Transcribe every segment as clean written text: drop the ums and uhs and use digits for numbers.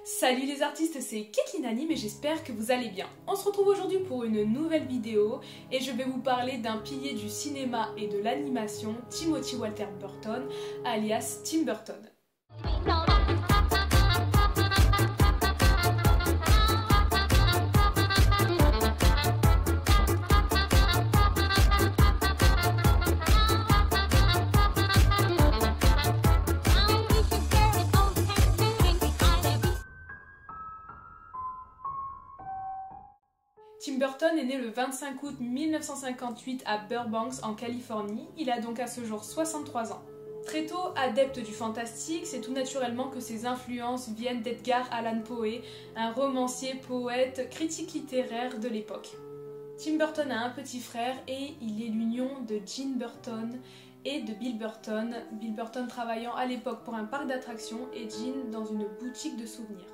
Salut les artistes, c'est Kathleen Anime et j'espère que vous allez bien. On se retrouve aujourd'hui pour une nouvelle vidéo et je vais vous parler d'un pilier du cinéma et de l'animation, Timothy Walter Burton, alias Tim Burton. Tim Burton est né le 25 août 1958 à Burbank en Californie, il a donc à ce jour 63 ans. Très tôt adepte du fantastique, c'est tout naturellement que ses influences viennent d'Edgar Allan Poe, un romancier, poète, critique littéraire de l'époque. Tim Burton a un petit frère et il est l'union de Jean Burton et de Bill Burton travaillant à l'époque pour un parc d'attractions et Jean dans une boutique de souvenirs.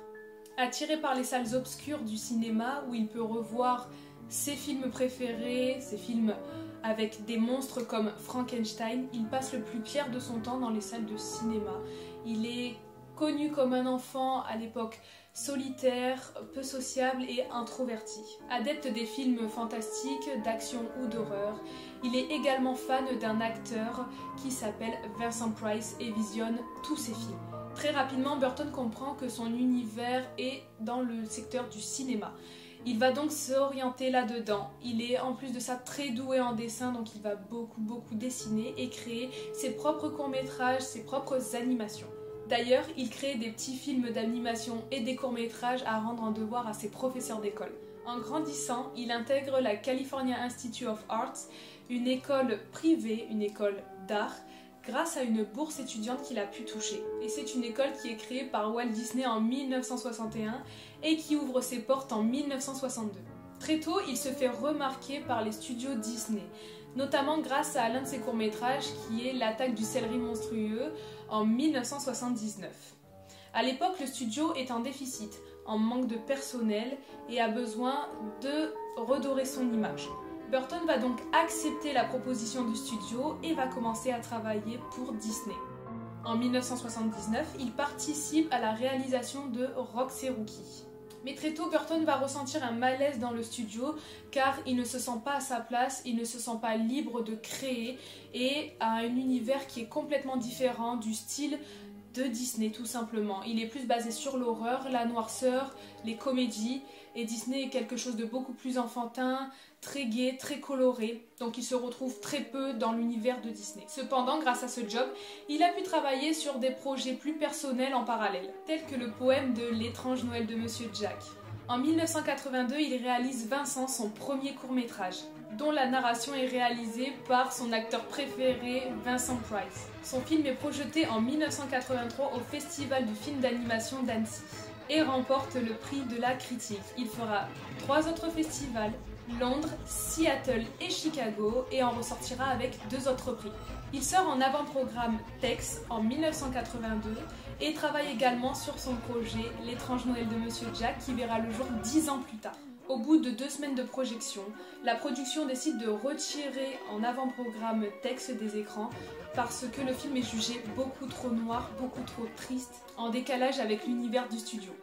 Attiré par les salles obscures du cinéma où il peut revoir ses films préférés, ses films avec des monstres comme Frankenstein, il passe le plus clair de son temps dans les salles de cinéma. Il est connu comme un enfant à l'époque solitaire, peu sociable et introverti. Adepte des films fantastiques, d'action ou d'horreur, il est également fan d'un acteur qui s'appelle Vincent Price et visionne tous ses films. Très rapidement, Burton comprend que son univers est dans le secteur du cinéma. Il va donc s'orienter là-dedans. Il est en plus de ça très doué en dessin, donc il va beaucoup dessiner et créer ses propres courts-métrages, ses propres animations. D'ailleurs, il crée des petits films d'animation et des courts-métrages à rendre en devoir à ses professeurs d'école. En grandissant, il intègre la California Institute of Arts, une école privée, une école d'art, grâce à une bourse étudiante qu'il a pu toucher. Et c'est une école qui est créée par Walt Disney en 1961 et qui ouvre ses portes en 1962. Très tôt, il se fait remarquer par les studios Disney, notamment grâce à l'un de ses courts-métrages qui est L'attaque du céleri monstrueux en 1979. À l'époque, le studio est en déficit, en manque de personnel et a besoin de redorer son image. Burton va donc accepter la proposition du studio et va commencer à travailler pour Disney. En 1979, il participe à la réalisation de Rox et Rookie. Mais très tôt, Burton va ressentir un malaise dans le studio car il ne se sent pas à sa place, il ne se sent pas libre de créer et a un univers qui est complètement différent du style de Disney tout simplement. Il est plus basé sur l'horreur, la noirceur, les comédies et Disney est quelque chose de beaucoup plus enfantin, très gai, très coloré, donc il se retrouve très peu dans l'univers de Disney. Cependant, grâce à ce job, il a pu travailler sur des projets plus personnels en parallèle, tels que le poème de L'étrange Noël de Monsieur Jack. En 1982, il réalise Vincent, son premier court-métrage, dont la narration est réalisée par son acteur préféré, Vincent Price. Son film est projeté en 1983 au Festival du film d'animation d'Annecy et remporte le prix de la critique. Il fera 3 autres festivals, Londres, Seattle et Chicago, et en ressortira avec 2 autres prix. Il sort en avant-programme Tex en 1982 et travaille également sur son projet L'étrange Noël de Monsieur Jack qui verra le jour 10 ans plus tard. Au bout de 2 semaines de projection, la production décide de retirer en avant-programme Tex des écrans parce que le film est jugé beaucoup trop noir, beaucoup trop triste, en décalage avec l'univers du studio.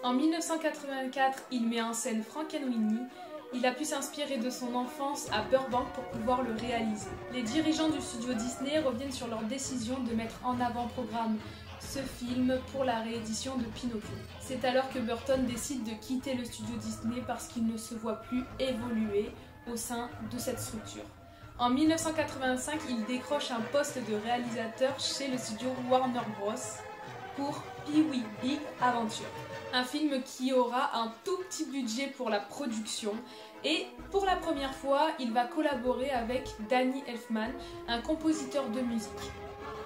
En 1984, il met en scène Frankenweenie. Il a pu s'inspirer de son enfance à Burbank pour pouvoir le réaliser. Les dirigeants du studio Disney reviennent sur leur décision de mettre en avant-programme ce film pour la réédition de Pinocchio. C'est alors que Burton décide de quitter le studio Disney parce qu'il ne se voit plus évoluer au sein de cette structure. En 1985, il décroche un poste de réalisateur chez le studio Warner Bros. Pour Pee-wee Big Adventure, un film qui aura un tout petit budget pour la production et pour la première fois, il va collaborer avec Danny Elfman, un compositeur de musique.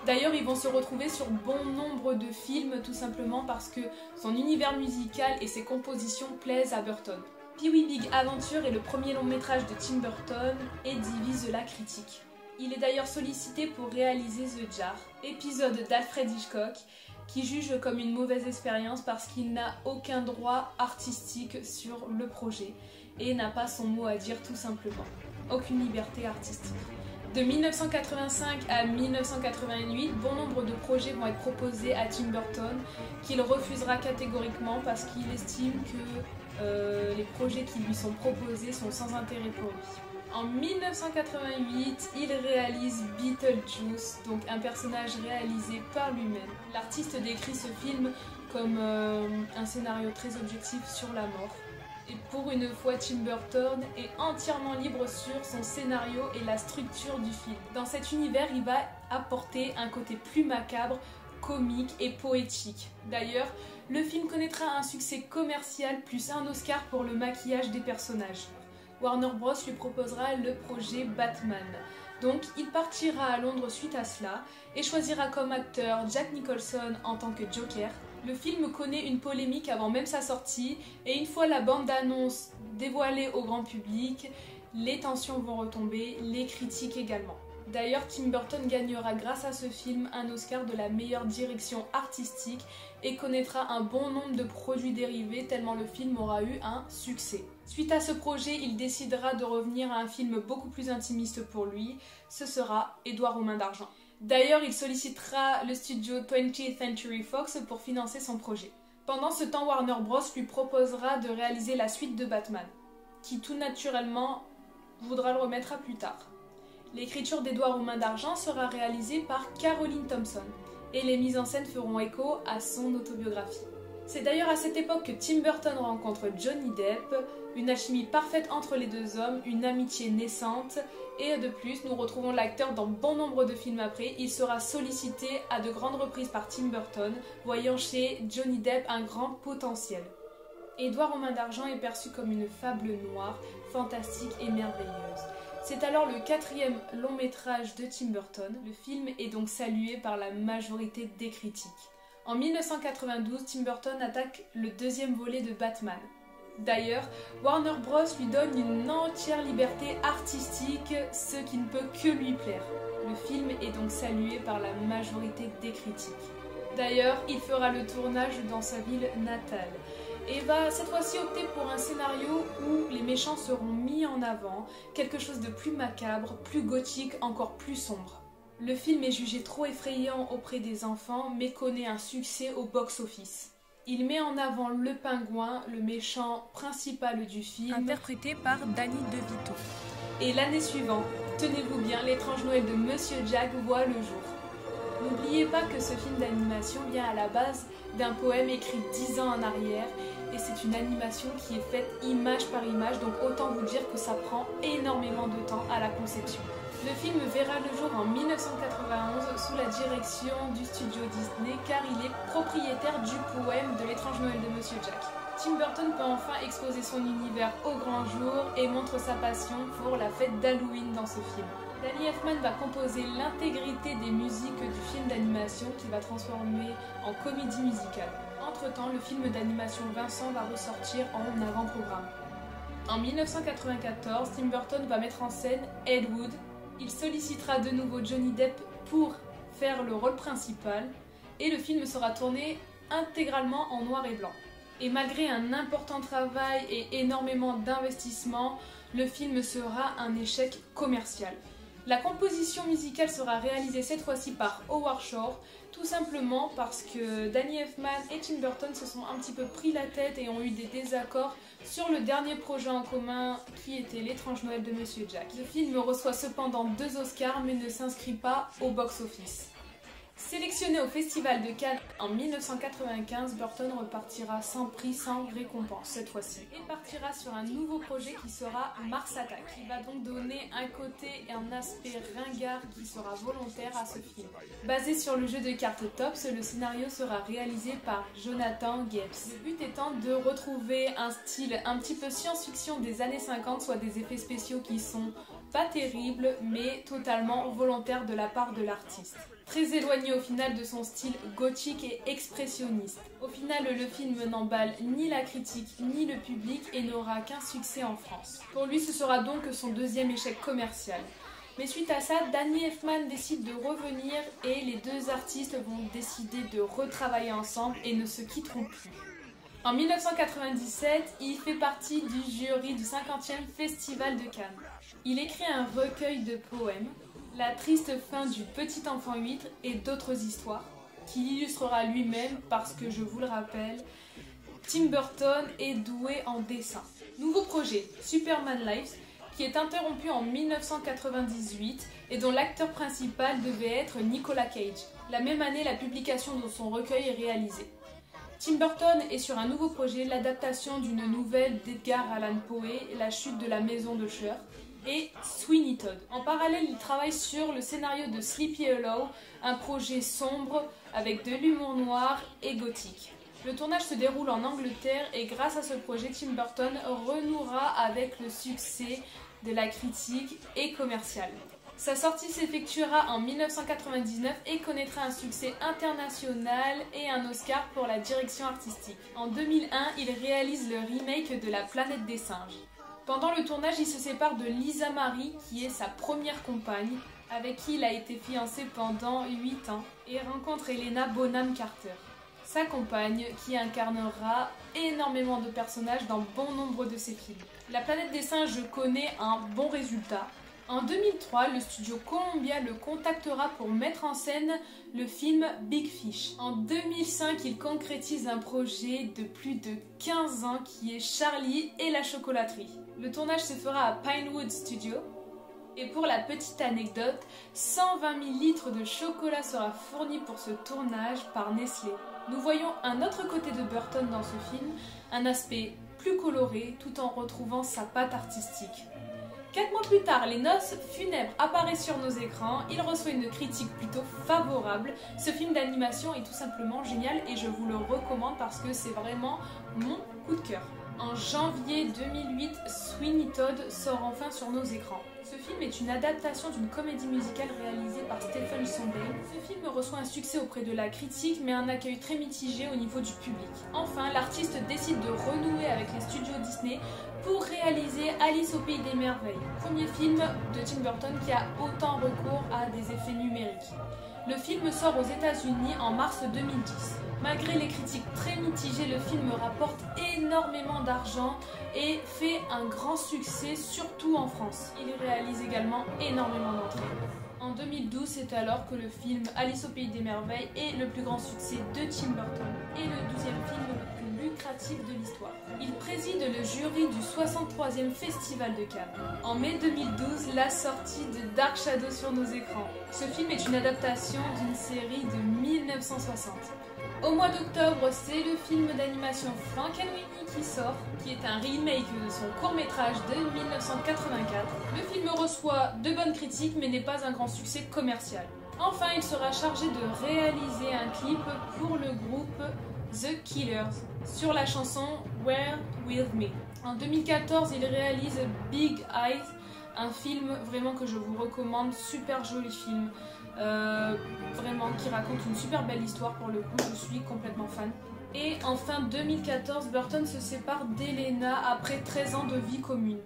D'ailleurs, ils vont se retrouver sur bon nombre de films tout simplement parce que son univers musical et ses compositions plaisent à Burton. Pee-wee Big Adventure est le premier long métrage de Tim Burton et divise la critique. Il est d'ailleurs sollicité pour réaliser The Jar, épisode d'Alfred Hitchcock, qui juge comme une mauvaise expérience parce qu'il n'a aucun droit artistique sur le projet et n'a pas son mot à dire tout simplement. Aucune liberté artistique. De 1985 à 1988, bon nombre de projets vont être proposés à Tim Burton, qu'il refusera catégoriquement parce qu'il estime que les projets qui lui sont proposés sont sans intérêt pour lui. En 1988, il réalise Beetlejuice, donc un personnage réalisé par lui-même. L'artiste décrit ce film comme un scénario très objectif sur la mort. Et pour une fois, Tim Burton est entièrement libre sur son scénario et la structure du film. Dans cet univers, il va apporter un côté plus macabre, comique et poétique. D'ailleurs, le film connaîtra un succès commercial plus un Oscar pour le maquillage des personnages. Warner Bros lui proposera le projet Batman. Donc il partira à Londres suite à cela et choisira comme acteur Jack Nicholson en tant que Joker. Le film connaît une polémique avant même sa sortie et une fois la bande-annonce dévoilée au grand public, les tensions vont retomber, les critiques également. D'ailleurs, Tim Burton gagnera grâce à ce film un Oscar de la meilleure direction artistique et connaîtra un bon nombre de produits dérivés tellement le film aura eu un succès. Suite à ce projet, il décidera de revenir à un film beaucoup plus intimiste pour lui, ce sera Édouard aux mains d'argent. D'ailleurs, il sollicitera le studio 20th Century Fox pour financer son projet. Pendant ce temps, Warner Bros lui proposera de réaliser la suite de Batman, qui tout naturellement voudra le remettre à plus tard. L'écriture d'Édouard aux mains d'argent sera réalisée par Caroline Thompson et les mises en scène feront écho à son autobiographie. C'est d'ailleurs à cette époque que Tim Burton rencontre Johnny Depp, une alchimie parfaite entre les deux hommes, une amitié naissante et de plus, nous retrouvons l'acteur dans bon nombre de films après. Il sera sollicité à de grandes reprises par Tim Burton, voyant chez Johnny Depp un grand potentiel. Édouard aux mains d'argent est perçu comme une fable noire, fantastique et merveilleuse. C'est alors le 4e long métrage de Tim Burton. Le film est donc salué par la majorité des critiques. En 1992, Tim Burton attaque le 2e volet de Batman. D'ailleurs, Warner Bros lui donne une entière liberté artistique, ce qui ne peut que lui plaire. Le film est donc salué par la majorité des critiques. D'ailleurs, il fera le tournage dans sa ville natale et va cette fois-ci opter pour un scénario où les méchants seront mis en avant, quelque chose de plus macabre, plus gothique, encore plus sombre. Le film est jugé trop effrayant auprès des enfants, mais connaît un succès au box-office. Il met en avant le pingouin, le méchant principal du film, interprété par Danny DeVito. Et l'année suivante, tenez-vous bien, l'étrange Noël de Monsieur Jack voit le jour. N'oubliez pas que ce film d'animation vient à la base d'un poème écrit 10 ans en arrière et c'est une animation qui est faite image par image, donc autant vous dire que ça prend énormément de temps à la conception. Le film verra le jour en 1991 sous la direction du studio Disney car il est propriétaire du poème de l'étrange Noël de Monsieur Jack. Tim Burton peut enfin exposer son univers au grand jour et montre sa passion pour la fête d'Halloween dans ce film. Danny Elfman va composer l'intégrité des musiques du film d'animation qu'il va transformer en comédie musicale. Entre-temps, le film d'animation Vincent va ressortir en avant-programme. En 1994, Tim Burton va mettre en scène Ed Wood. Il sollicitera de nouveau Johnny Depp pour faire le rôle principal et le film sera tourné intégralement en noir et blanc. Et malgré un important travail et énormément d'investissement, le film sera un échec commercial. La composition musicale sera réalisée cette fois-ci par Howard Shore, tout simplement parce que Danny Elfman et Tim Burton se sont un petit peu pris la tête et ont eu des désaccords sur le dernier projet en commun qui était l'étrange Noël de Monsieur Jack. Le film reçoit cependant 2 Oscars mais ne s'inscrit pas au box-office. Sélectionné au Festival de Cannes en 1995, Burton repartira sans prix, sans récompense cette fois-ci. Et partira sur un nouveau projet qui sera Mars Attack, qui va donc donner un côté et un aspect ringard qui sera volontaire à ce film. Basé sur le jeu de cartes Tops, le scénario sera réalisé par Jonathan Gibbs. Le but étant de retrouver un style un petit peu science-fiction des années 50, soit des effets spéciaux qui sont pas terribles, mais totalement volontaires de la part de l'artiste. Très éloigné au final de son style gothique et expressionniste. Au final, le film n'emballe ni la critique ni le public et n'aura qu'un succès en France. Pour lui, ce sera donc son 2e échec commercial. Mais suite à ça, Danny Elfman décide de revenir et les 2 artistes vont décider de retravailler ensemble et ne se quitteront plus. En 1997, il fait partie du jury du 50e Festival de Cannes. Il écrit un recueil de poèmes. La triste fin du petit enfant huître et d'autres histoires, qu'il illustrera lui-même parce que, je vous le rappelle, Tim Burton est doué en dessin. Nouveau projet, Superman Lives, qui est interrompu en 1998 et dont l'acteur principal devait être Nicolas Cage. La même année, la publication de son recueil est réalisée. Tim Burton est sur un nouveau projet, l'adaptation d'une nouvelle d'Edgar Allan Poe, La chute de la maison de Usher, et Sweeney Todd. En parallèle, il travaille sur le scénario de Sleepy Hollow, un projet sombre avec de l'humour noir et gothique. Le tournage se déroule en Angleterre et grâce à ce projet, Tim Burton renouera avec le succès de la critique et commercial. Sa sortie s'effectuera en 1999 et connaîtra un succès international et un Oscar pour la direction artistique. En 2001, il réalise le remake de La planète des singes. Pendant le tournage, il se sépare de Lisa Marie, qui est sa première compagne, avec qui il a été fiancé pendant 8 ans, et rencontre Helena Bonham Carter, sa compagne, qui incarnera énormément de personnages dans bon nombre de ses films. La planète des singes connaît un bon résultat. En 2003, le studio Columbia le contactera pour mettre en scène le film Big Fish. En 2005, il concrétise un projet de plus de 15 ans qui est Charlie et la chocolaterie. Le tournage se fera à Pinewood Studio. Et pour la petite anecdote, 120 000 litres de chocolat sera fourni pour ce tournage par Nestlé. Nous voyons un autre côté de Burton dans ce film, un aspect plus coloré tout en retrouvant sa patte artistique. 4 mois plus tard, Les Noces funèbres apparaît sur nos écrans, il reçoit une critique plutôt favorable. Ce film d'animation est tout simplement génial et je vous le recommande parce que c'est vraiment mon coup de cœur. En janvier 2008, Sweeney Todd sort enfin sur nos écrans. Ce film est une adaptation d'une comédie musicale réalisée par Stephen Sondheim. Ce film reçoit un succès auprès de la critique mais un accueil très mitigé au niveau du public. Enfin, l'artiste décide de renouer avec les studios Disney pour réaliser Alice au pays des merveilles, premier film de Tim Burton qui a autant recours à des effets numériques. Le film sort aux États-Unis en mars 2010. Malgré les critiques très mitigées, le film rapporte énormément d'argent et fait un grand succès, surtout en France. Il réalise également énormément d'entrées. En 2012, c'est alors que le film Alice au pays des merveilles est le plus grand succès de Tim Burton et le 12e film le plus lucratif de l'histoire. Il préside le jury du 63e Festival de Cannes. En mai 2012, la sortie de Dark Shadow sur nos écrans. Ce film est une adaptation d'une série de 1960. Au mois d'octobre, c'est le film d'animation Frankenweenie qui sort, qui est un remake de son court-métrage de 1984. Le film reçoit de bonnes critiques mais n'est pas un grand succès commercial. Enfin, il sera chargé de réaliser un clip pour le groupe The Killers sur la chanson Where With Me. En 2014, il réalise Big Eyes, un film vraiment que je vous recommande, super joli film. Vraiment qui raconte une super belle histoire, pour le coup je suis complètement fan. Et en fin 2014, Burton se sépare d'Helena après 13 ans de vie commune.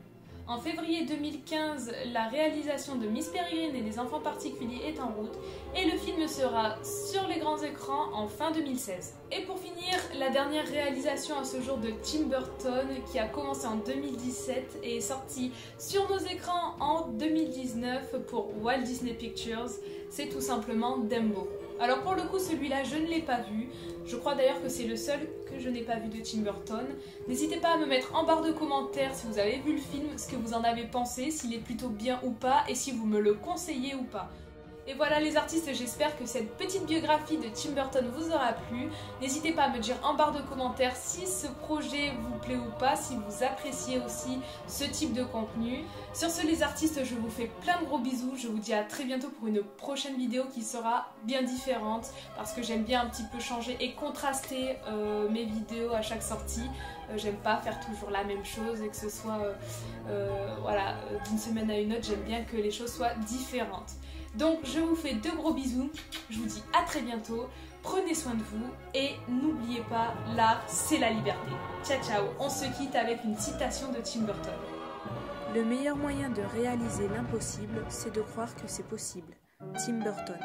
En février 2015, la réalisation de Miss Peregrine et des enfants particuliers est en route et le film sera sur les grands écrans en fin 2016. Et pour finir, la dernière réalisation à ce jour de Tim Burton qui a commencé en 2017 et est sortie sur nos écrans en 2019 pour Walt Disney Pictures, c'est tout simplement Dumbo. Alors pour le coup, celui-là, je ne l'ai pas vu. Je crois d'ailleurs que c'est le seul que je n'ai pas vu de Tim Burton. N'hésitez pas à me mettre en barre de commentaires si vous avez vu le film, ce que vous en avez pensé, s'il est plutôt bien ou pas, et si vous me le conseillez ou pas. Et voilà les artistes, j'espère que cette petite biographie de Tim Burton vous aura plu. N'hésitez pas à me dire en barre de commentaires si ce projet vous plaît ou pas, si vous appréciez aussi ce type de contenu. Sur ce les artistes, je vous fais plein de gros bisous, je vous dis à très bientôt pour une prochaine vidéo qui sera bien différente parce que j'aime bien un petit peu changer et contraster mes vidéos à chaque sortie. J'aime pas faire toujours la même chose et que ce soit voilà, d'une semaine à une autre, j'aime bien que les choses soient différentes. Donc je vous fais de gros bisous, je vous dis à très bientôt, prenez soin de vous et n'oubliez pas, l'art c'est la liberté. Ciao ciao, on se quitte avec une citation de Tim Burton. Le meilleur moyen de réaliser l'impossible, c'est de croire que c'est possible. Tim Burton.